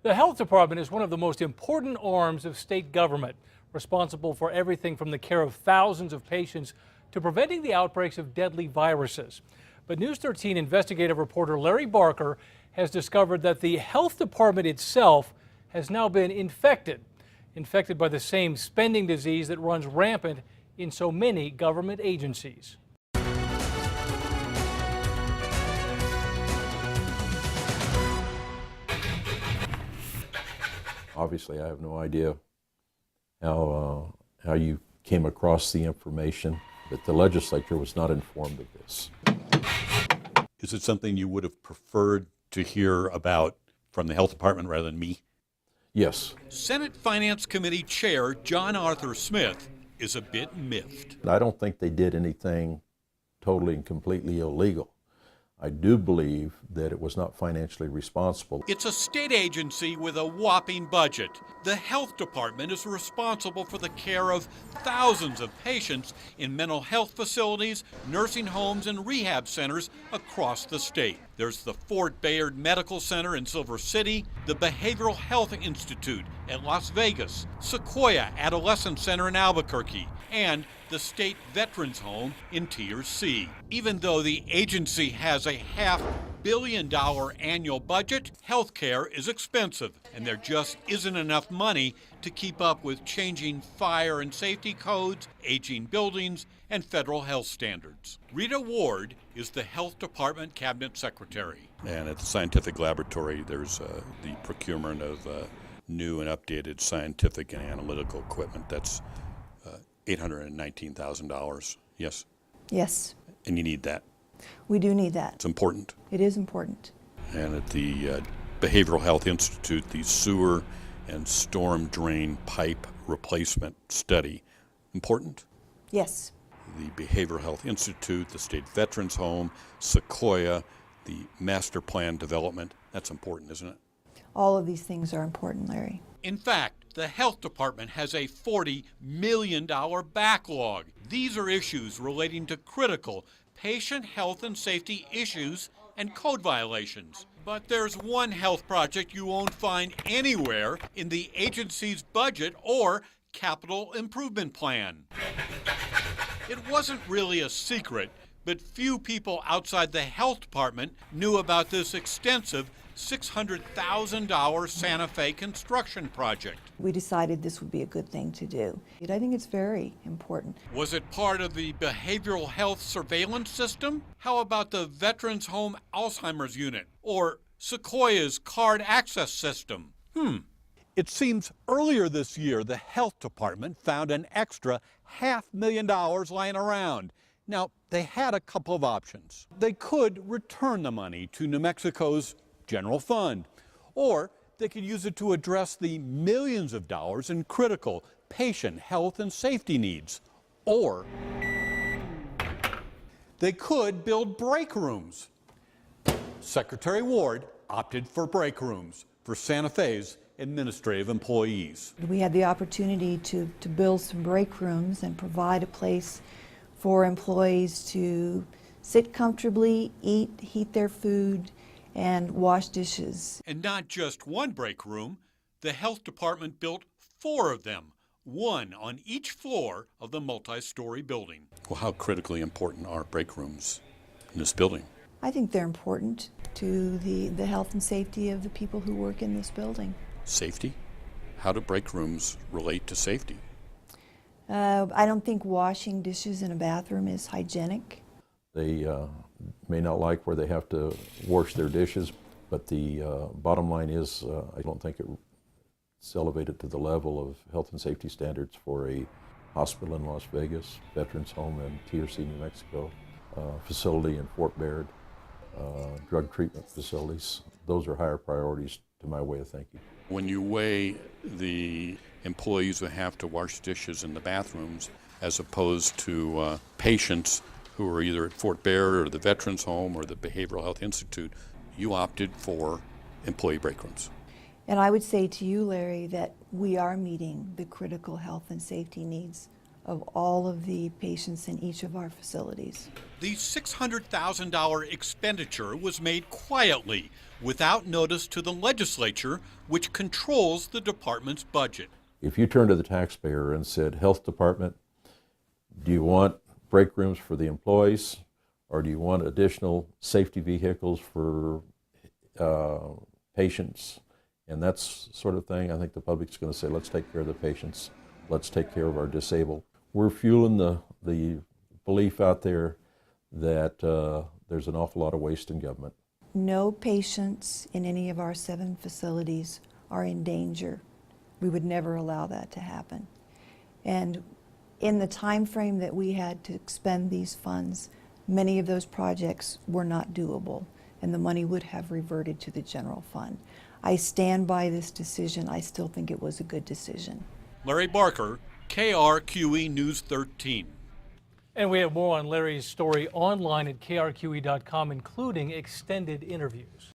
The health department is one of the most important arms of state government, responsible for everything from the care of thousands of patients to preventing the outbreaks of deadly viruses. But News 13 investigative reporter Larry Barker has discovered that the health department itself has now been infected by the same spending disease that runs rampant in so many government agencies. Obviously, I have no idea how you came across the information, but the legislature was not informed of this. Is it something you would have preferred to hear about from the health department rather than me? Yes. Senate Finance Committee Chair John Arthur Smith is a bit miffed. I don't think they did anything totally and completely illegal. I do believe that it was not financially responsible. It's a state agency with a whopping budget. The health department is responsible for the care of thousands of patients in mental health facilities, nursing homes, and rehab centers across the state. There's the Fort Bayard Medical Center in Silver City, the Behavioral Health Institute at Las Vegas, Sequoia Adolescent Center in Albuquerque, and the State Veterans Home in Tier C. Even though the agency has a $500 million annual budget, healthcare is expensive, and there just isn't enough money to keep up with changing fire and safety codes, aging buildings, and federal health standards. Rita Ward is the Health Department Cabinet Secretary. And at the scientific laboratory, there's the procurement of new and updated scientific and analytical equipment. That's $819,000. Yes? Yes. And you need that. We do need that. It's important. It is important. And at the Behavioral Health Institute, the sewer and storm drain pipe replacement study, important? Yes. The Behavioral Health Institute, the State Veterans Home, Sequoia, the master plan development, that's important, isn't it? All of these things are important, Larry. In fact, the health department has a $40 million backlog. These are issues relating to critical patient health and safety issues and code violations. But there's one health project you won't find anywhere in the agency's budget or capital improvement plan. It wasn't really a secret, but few people outside the health department knew about this extensive $600,000 Santa Fe construction project. We decided this would be a good thing to do. I think it's very important. Was it part of the behavioral health surveillance system? How about the Veterans Home Alzheimer's Unit or Sequoia's card access system? It seems earlier this year the health department found an extra $500,000 lying around. Now, they had a couple of options. They could return the money to New Mexico's general fund, or they could use it to address the millions of dollars in critical patient health and safety needs, or they could build break rooms. Secretary Ward opted for break rooms for Santa Fe's administrative employees. We had the opportunity to build some break rooms and provide a place for employees to sit comfortably, eat, heat their food, and wash dishes. And not just one break room, the health department built 4 of them, one on each floor of the multi-story building. Well, how critically important are break rooms in this building? I think they're important to the health and safety of the people who work in this building. Safety? How do break rooms relate to safety? I don't think washing dishes in a bathroom is hygienic. They may not like where they have to wash their dishes, but the bottom line is I don't think it's elevated to the level of health and safety standards for a hospital in Las Vegas, Veterans Home in TRC, New Mexico, facility in Fort Bayard, drug treatment facilities. Those are higher priorities to my way of thinking. When you weigh the employees who have to wash dishes in the bathrooms as opposed to patients who are either at Fort Bayard or the Veterans Home or the Behavioral Health Institute, you opted for employee break rooms. And I would say to you, Larry, that we are meeting the critical health and safety needs of all of the patients in each of our facilities. The $600,000 expenditure was made quietly, without notice to the legislature, which controls the department's budget. If you turned to the taxpayer and said, Health Department, do you want break rooms for the employees, or do you want additional safety vehicles for patients, and that sort of thing, I think the public's going to say, let's take care of the patients, let's take care of our disabled. We're fueling the belief out there that there's an awful lot of waste in government. No patients in any of our 7 facilities are in danger. We would never allow that to happen. And in the time frame that we had to expend these funds, many of those projects were not doable, and the money would have reverted to the general fund. I stand by this decision. I still think it was a good decision. Larry Barker, KRQE News 13. And we have more on Larry's story online at krqe.com, including extended interviews.